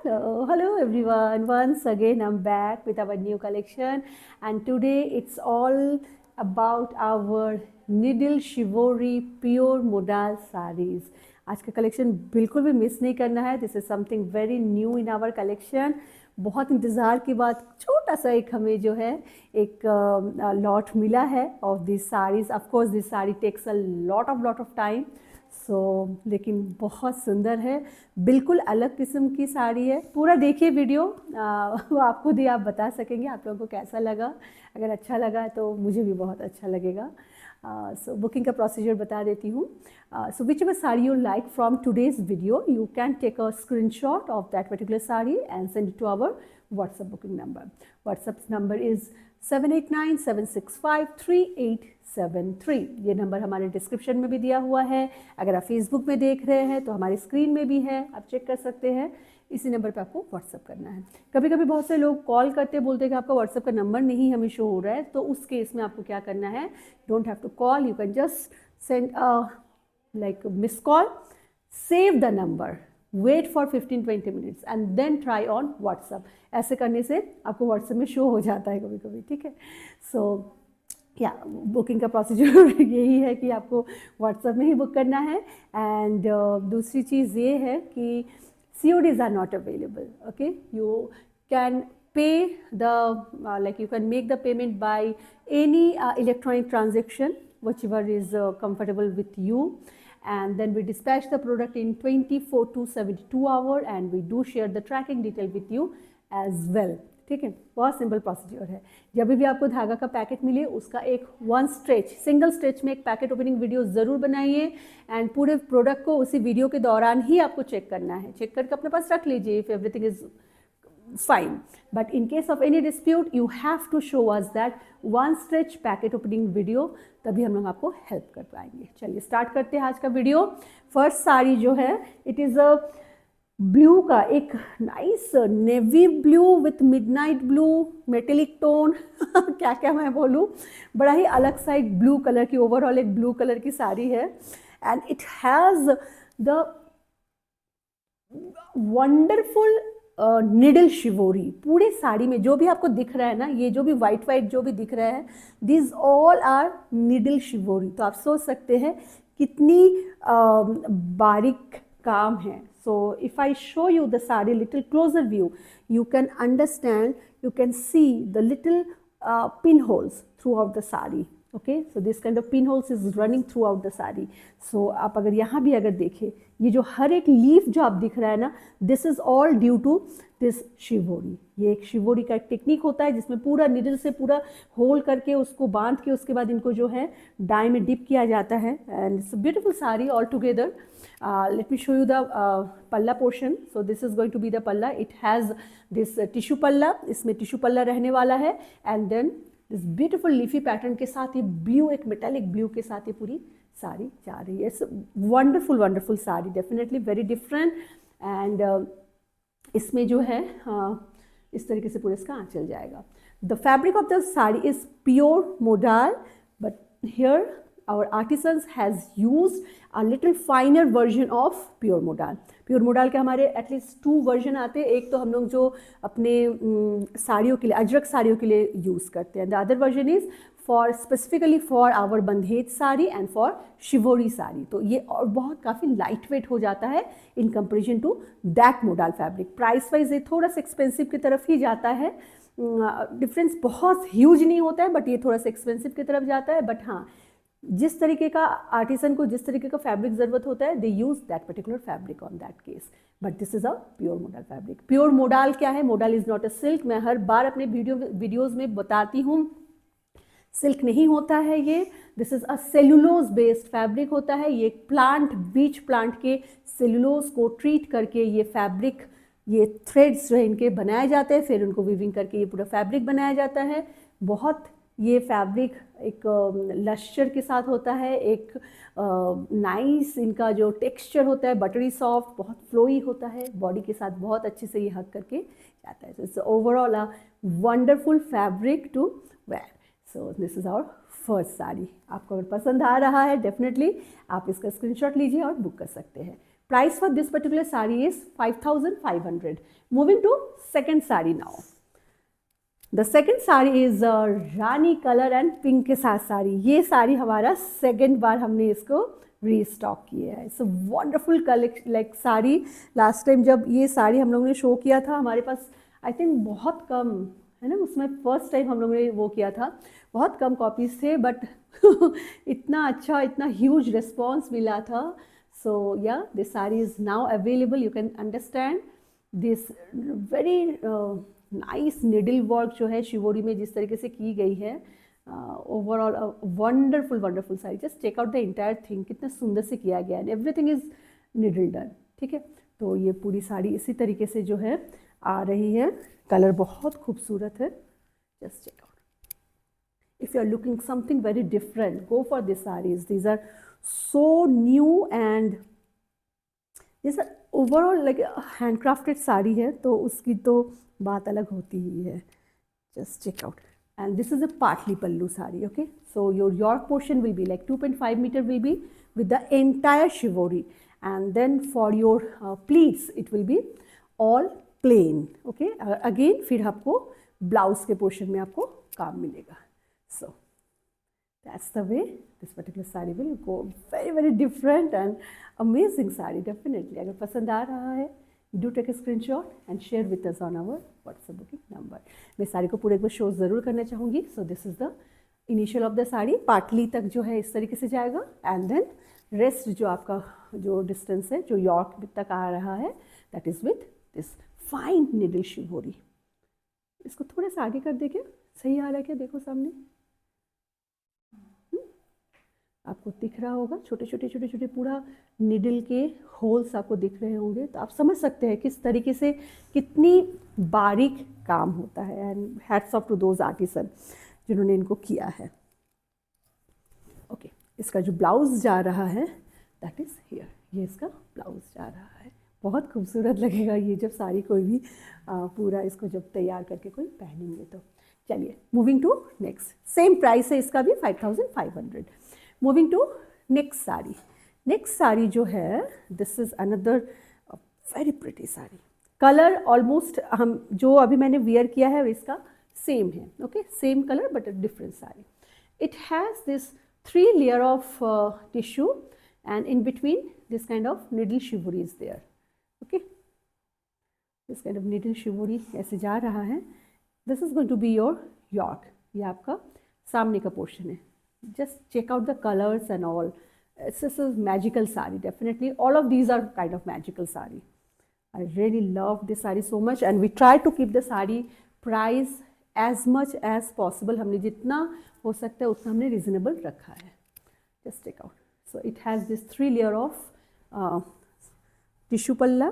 Hello everyone. Once again, I'm back with our new collection, and today it's all about our Needle Shivori Pure Modal sarees. आज का collection बिल्कुल भी miss नहीं करना है. This is something very new in our collection. बहुत इंतज़ार के बाद छोटा सा एक हमें जो है एक लॉट मिला है of this saris. Of course this sari takes a lot of time. लेकिन बहुत सुंदर है. बिल्कुल अलग किस्म की साड़ी है. पूरा देखिए वीडियो, वो आप खुद ही आप बता सकेंगे आप लोगों को कैसा लगा. अगर अच्छा लगा तो मुझे भी बहुत अच्छा लगेगा. बुकिंग का प्रोसीजर बता देती हूँ. Whichever sari you like from today's video, you can take a screenshot of that particular sari and send it to our WhatsApp booking number. WhatsApp number is 7897653873. ये नंबर हमारे डिस्क्रिप्शन में भी दिया हुआ है. अगर आप फेसबुक में देख रहे हैं तो हमारी स्क्रीन में भी है, आप चेक कर सकते हैं. इसी नंबर पे आपको व्हाट्सअप करना है. कभी कभी बहुत से लोग कॉल करते बोलते हैं कि आपका व्हाट्सअप का नंबर नहीं हमें शो हो रहा है. तो उस केस में आपको क्या करना है, don't have to call, you can just send like miss call, save the number, wait for 15-20 minutes and then try on WhatsApp. ऐसे करने से आपको व्हाट्सएप में शो हो जाता है कभी कभी. ठीक है. या बुकिंग का प्रोसीजर यही है कि आपको व्हाट्सएप में ही बुक करना है. एंड दूसरी चीज़ ये है कि CODs are not available. Okay, you can pay the like you can make the payment by any electronic transaction whichever is comfortable with you, and then we dispatch the product in 24 to 72 hours and we do share the tracking detail with you as well. ठीक है. बहुत simple procedure है. जब भी आपको धागा का packet मिले उसका एक सिंगल स्ट्रेच में एक पैकेट ओपनिंग वीडियो ज़रूर बनाइए. एंड पूरे प्रोडक्ट को उसी वीडियो के दौरान ही आपको चेक करना है. चेक करके अपने पास रख लीजिए if everything is fine. But in case of any dispute you have to show us that one stretch packet opening video, तभी हम लोग आपको हेल्प कर पाएंगे. चलिए स्टार्ट करते हैं आज का वीडियो. फर्स्ट साड़ी जो है इट इज़ अ ब्लू का एक nice navy blue with midnight blue metallic tone. क्या क्या मैं बोलूँ, बड़ा ही अलग सा एक ब्लू कलर की, ओवरऑल एक ब्लू कलर की साड़ी है. And it has the wonderful needle shibori. पूरे साड़ी में जो भी आपको दिख रहा है ना, ये जो भी वाइट जो भी दिख रहा है, this all are needle shibori. तो आप सोच सकते हैं कितनी बारीक काम है. So if I show you the sari little closer view, you can understand, you can see the little pinholes throughout the sari. Okay, so this kind of pinholes is running throughout the sari. So आप अगर यहाँ भी अगर देखें, ये जो हर एक leaf जो आप दिख रहा है ना, this is all due to this shibori. ये एक शिवोरी का एक टेक्निक होता है जिसमें पूरा निडल से पूरा होल करके उसको बांध के उसके बाद इनको जो है डाई में डिप किया जाता है. And it's a beautiful sari all together. Let me show you the palla portion. So this is going to be the palla. It has this tissue palla. इसमें tissue palla रहने वाला है. And then this beautiful leafy pattern के साथ ये blue, एक metallic blue के साथ ये पूरी साड़ी जा रही है. It's wonderful sari, definitely very different. And इसमें जो है इस तरीके से पूरा इसका आंचल जाएगा. The fabric of the sari is pure modal, but here our artisans has used a little finer version of pure modal. Pure modal के हमारे एटलीस्ट 2 वर्जन आते हैं. एक तो हम लोग जो अपने साड़ियों के लिए, अजरक साड़ियों के लिए यूज़ करते हैं. The other version is for specifically for our bandhej sari and for shibori sari. तो ये और बहुत काफ़ी लाइट वेट हो जाता है in comparison to that modal fabric. Price wise ये थोड़ा सा एक्सपेंसिव की तरफ ही जाता है. डिफरेंस बहुत ह्यूज नहीं होता है, बट ये थोड़ा सा एक्सपेंसिव की तरफ जाता है. बट हाँ, जिस तरीके का आर्टिसन को जिस तरीके का फैब्रिक ज़रूरत होता है, they use that particular fabric on that case. But this is a pure modal fabric. Pure modal क्या है? Modal is not a silk. मैं हर बार अपने वीडियोज़ में बताती हूँ, सिल्क नहीं होता है ये. This is a cellulose based fabric होता है. ये बीच प्लांट के सेलुलोज को ट्रीट करके ये फैब्रिक, ये थ्रेड्स जो है इनके बनाए जाते हैं, फिर उनको वीविंग करके ये पूरा फैब्रिक बनाया जाता है. बहुत ये फैब्रिक एक लश्चर के साथ होता है. एक नाइस इनका जो टेक्सचर होता है, बटरी सॉफ्ट, बहुत फ्लोई होता है. बॉडी के साथ बहुत अच्छे से ये हग करके जाता है. So it's overall a wonderful fabric to wear. So this is our first sari. आपको अगर पसंद आ रहा है डेफिनेटली आप इसका स्क्रीनशॉट लीजिए और बुक कर सकते हैं. Price for this particular saree is 5,500. Moving to second saree now. The second sari is Rani colour and pink के साथ साड़ी. ये साड़ी हमारा सेकेंड बार हमने इसको रीस्टॉक किया है. It's a wonderful collection like sari. Last time जब ये साड़ी हम लोगों ने शो किया था हमारे पास आई थिंक बहुत कम है ना, उसमें फर्स्ट टाइम हम लोगों ने वो किया था, बहुत कम कॉपीज थे, बट इतना अच्छा, इतना ह्यूज रिस्पॉन्स मिला था. सो या this sari is now available. You can understand this very nice needle work जो है शिवोरी में जिस तरीके से की गई है. Overall wonderful wonderful sari. Just check out the entire thing, कितना सुंदर से किया गया है. Everything is needle done. ठीक है, तो ये पूरी साड़ी इसी तरीके से जो है आ रही है. कलर बहुत खूबसूरत है. Just check out. If you are looking something very different, go for this saris. These are so new and this are overall like handcrafted sari है, तो उसकी तो बात अलग होती ही है. Just check out. And this is a patli pallu sari. Okay, so your yoke portion will be like 2.5 metre will be with the entire shivori, and then for your pleats it will be all plain. Okay, again फिर आपको blouse के portion में आपको काम मिलेगा. So that's the way this particular saree will go. Very very different and amazing saree. Definitely अगर पसंद आ रहा है do take a screenshot and share with us on our WhatsApp booking number. मैं साड़ी को पूरे एक बार शो ज़रूर करना चाहूँगी. So this is the initial of the sari. पाटली तक जो है इस तरीके से जाएगा एंड देन रेस्ट जो आपका जो डिस्टेंस है जो यॉर्क तक आ रहा है that is with this fine needle shibori. इसको थोड़ा सा आगे कर दे, क्या सही आ रहा है क्या? देखो सामने आपको दिख रहा होगा, छोटे छोटे छोटे छोटे पूरा निडल के होल्स आपको दिख रहे होंगे, तो आप समझ सकते हैं किस तरीके से कितनी बारीक काम होता है. And hats off to those artisan जिन्होंने इनको किया है. ओके, इसका जो ब्लाउज जा रहा है दैट इज़ हियर. ये इसका ब्लाउज जा रहा है. बहुत खूबसूरत लगेगा ये जब साड़ी कोई भी पूरा इसको जब तैयार करके कोई पहनेंगे तो. चलिए moving to next. Same price है इसका भी 5,500. Moving to next sari. Next sari जो है this is another very pretty sari. Colour almost हम जो अभी मैंने वियर किया है इसका सेम है. Okay, same colour but a different sari. It has this 3 layer of tissue and in between this kind of needle shivori is there. Okay, this kind of needle shivori ऐसे जा रहा है. This is going to be your york. ये आपका सामने का portion है. Just check out the colors and all. It's just a magical saree. Definitely all of these are kind of magical saree. I really love this saree so much and we try to keep the saree price as much as possible. हमने जितना हो सकता है उतना हमने reasonable रखा है. Just take out. So it has this 3 layer of tissue palla,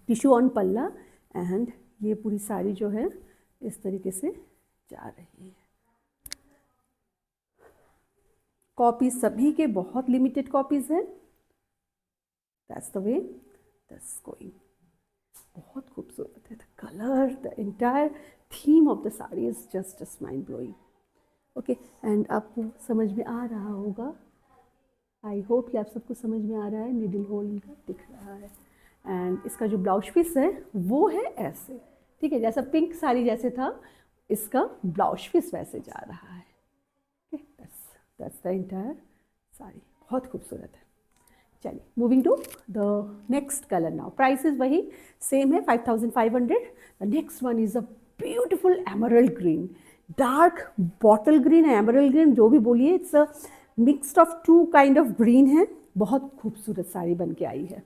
tissue on palla, and ये पूरी साड़ी जो है इस तरीके से जा रही है. कॉपीज सभी के बहुत लिमिटेड कॉपीज हैं. That's the way that's going. बहुत खूबसूरत है. The colour, the entire theme of the sari is just mind blowing. Okay, and आपको समझ में आ रहा होगा, आई होप कि आप सबको समझ में आ रहा है. निडल होल इनका दिख रहा है. एंड इसका जो ब्लाउज पीस है वो है ऐसे. ठीक है, जैसा पिंक साड़ी जैसे था इसका ब्लाउज पीस वैसे जा रहा है. That's the entire sari. बहुत खूबसूरत है. चलिए moving to the next colour now. Prices वही सेम है 5,500. The next one is a beautiful emerald green. Dark bottle green है, एमरल्ड ग्रीन जो भी बोलिए. It's a mixed of 2 kind of green है. बहुत खूबसूरत साड़ी बन के आई है.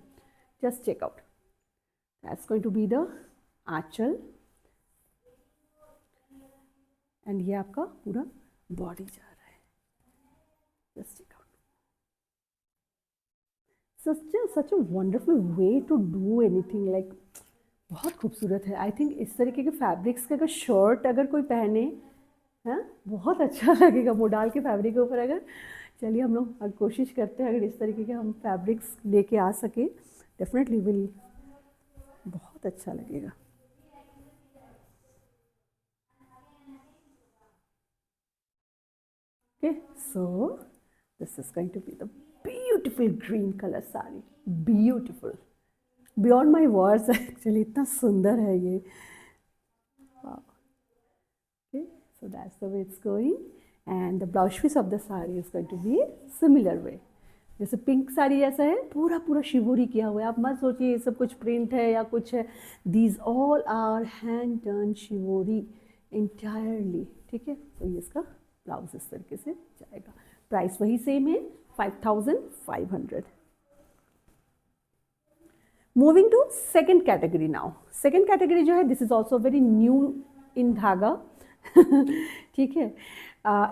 Just check out. That's going to be the aanchal and ये आपका पूरा बॉडी जा रहा है. Just check out. such a wonderful way to do anything. like बहुत खूबसूरत है. आई थिंक इस तरीके के फैब्रिक्स का अगर शर्ट अगर कोई पहने हैं बहुत अच्छा लगेगा मोडाल के फैब्रिक के ऊपर. अगर चलिए हम लोग कोशिश करते हैं अगर इस तरीके के हम फैब्रिक्स लेके आ सके, डेफिनेटली विल बहुत अच्छा लगेगा. ओके, so this is going to be the beautiful green colour sari, beautiful beyond my words actually, इतना सुंदर है ये। Okay, so that's the way it's going and the blouse piece of the sari is going to be similar way. जैसे pink sari जैसा है, पूरा पूरा shibori किया हुआ है। आप मत सोचिए ये सब कुछ प्रिंट है या कुछ है, these all are hand turn shibori entirely, ठीक है। तो ये इसका ब्लाउज इस तरीके से जाएगा। प्राइस वही सेम है, 5500। Moving to second category now. Second category जो है, this is also very new in धागा ठीक है।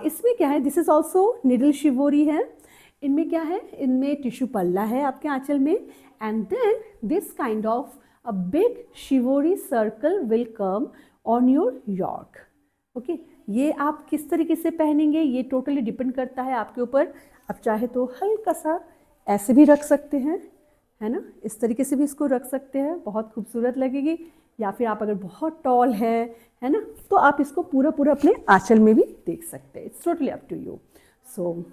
इसमें क्या है, this is also needle shibori है। इनमें क्या है, इनमें टिश्यू पल्ला है आपके आंचल में, and then this kind of a big shibori circle will come on your yoke. Okay, ये आप किस तरीके से पहनेंगे ये टोटली डिपेंड करता है आपके ऊपर। आप चाहे तो हल्का सा ऐसे भी रख सकते हैं, है ना, इस तरीके से भी इसको रख सकते हैं, बहुत खूबसूरत लगेगी। या फिर आप अगर बहुत टॉल है ना, तो आप इसको पूरा पूरा अपने आंचल में भी देख सकते हैं। It's totally up to you. So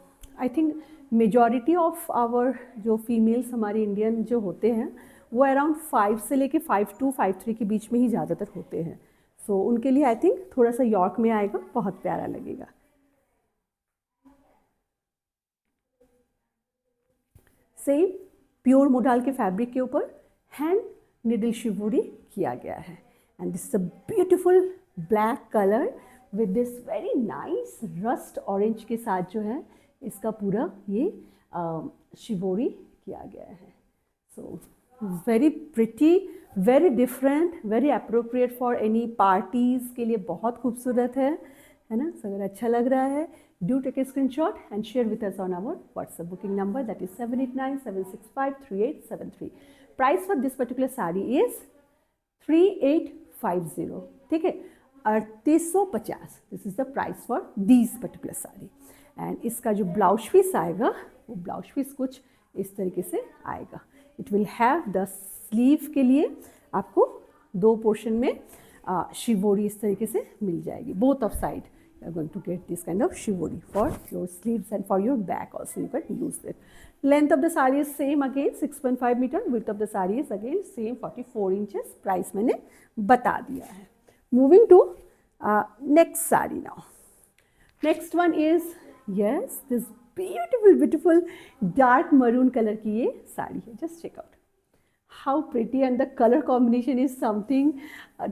I think majority of our जो फीमेल्स हमारे इंडियन जो होते हैं वो अराउंड 5 से लेके 5 to 5'3" के बीच में ही ज़्यादातर होते हैं। सो उनके लिए आई थिंक थोड़ा सा यॉर्क में आएगा, बहुत प्यारा लगेगा। सेम प्योर मोडाल के फैब्रिक के ऊपर हैंड निडल शिवोरी किया गया है, and this is a beautiful black colour with this very nice rust orange के साथ जो है इसका पूरा ये शिवोरी किया गया है। So very pretty, very different, very appropriate for any parties के लिए बहुत खूबसूरत है ना। so, अगर अच्छा लग रहा है, do take a screenshot and share with us on our WhatsApp booking number, that is 7897653873. Price for this particular saree is 3850, ठीक है, 3850। This is the price for this particular sari. And इसका जो ब्लाउज पीस आएगा वो blouse piece कुछ इस तरीके से आएगा। It will have the sleeve के लिए आपको 2 पोर्शन में शिवोरी इस तरीके से मिल जाएगी, both of side. You are going to get this kind of shivori for your sleeves and for your back also you can use it. Length of the saree is same again 6.5 meter. Width of the saree is again same 44 inches. Price मैंने बता दिया है। Moving to next saree now. Next one is yes, this beautiful dark maroon color की ये साड़ी है। Just check out how pretty, and the color combination is something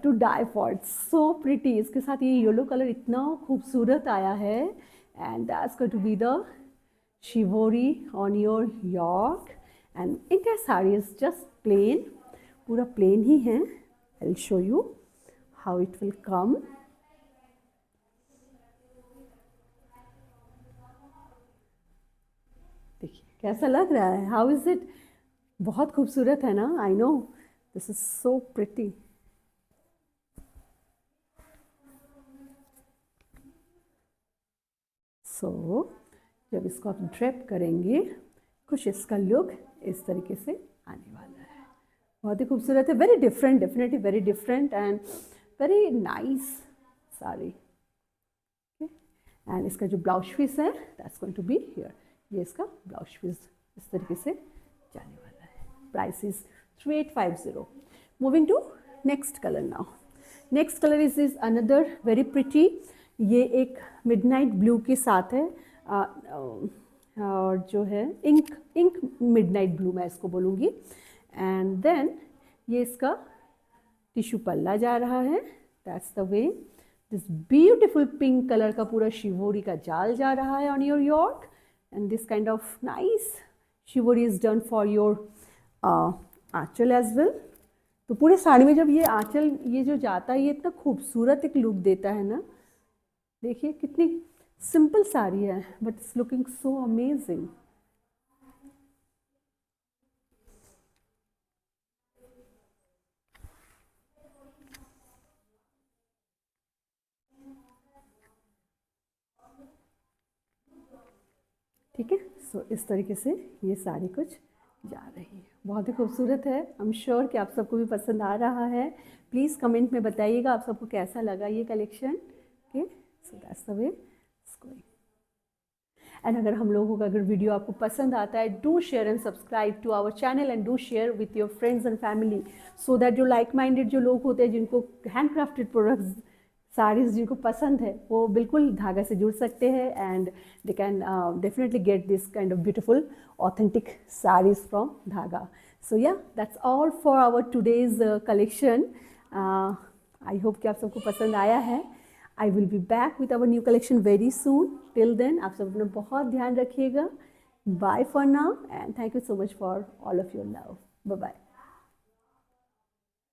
to die for. It's so pretty. इसके साथ ये yellow colour इतना खूबसूरत आया है, and that's going to be the shivori on your yoke. And entire saree is just plain, पूरा plain ही है। I'll show you how it will come. देखिए कैसा लग रहा है, how is it? बहुत खूबसूरत है ना, I know, this is so pretty. So जब इसको आप ड्रेप करेंगे कुछ इसका लुक इस तरीके से आने वाला है। बहुत ही खूबसूरत है, very different, definitely very different and very nice sari. And इसका जो ब्लाउज पीस है that's going to be here. ये इसका ब्लाउज पीस इस तरीके से जाने वाला है। Price is 3850. Moving to next color now. Next color is another very pretty. ये एक midnight blue के साथ है, और जो है इंक midnight blue मैं इसको बोलूँगी। And then ये इसका टिश्यू पल्ला जा रहा है, that's the way. This beautiful pink color का पूरा शिवोरी का जाल जा रहा है on your yoke, and this kind of nice shibori is done for your aanchal as well. तो पूरे साड़ी में जब ये आंचल ये जो जाता है ये इतना खूबसूरत एक लुक देता है ना। देखिए कितनी सिंपल साड़ी है but it's looking so amazing. ठीक है, सो इस तरीके से ये साड़ी कुछ जा रही है, बहुत ही खूबसूरत है। आई एम श्योर कि आप सबको भी पसंद आ रहा है। प्लीज़ कमेंट में बताइएगा आप सबको कैसा लगा ये collection. Okay, so that's the way it's going. And अगर हम लोगों का अगर वीडियो आपको पसंद आता है, do share and subscribe to our channel and do share with your friends and family, so that जो लाइक माइंडेड जो लोग होते हैं, जिनको हैंड क्राफ्टेड प्रोडक्ट्स साड़ीज़ जिनको पसंद है, वो बिल्कुल धागा से जुड़ सकते हैं and they can definitely get this kind of beautiful authentic saris from Dhaga. So yeah, that's all for our today's collection. I hope कि आप सबको पसंद आया है. I will be back with our new collection very soon. Till then आप सब अपना बहुत ध्यान रखिएगा. Bye for now and thank you so much for all of your love. Bye bye.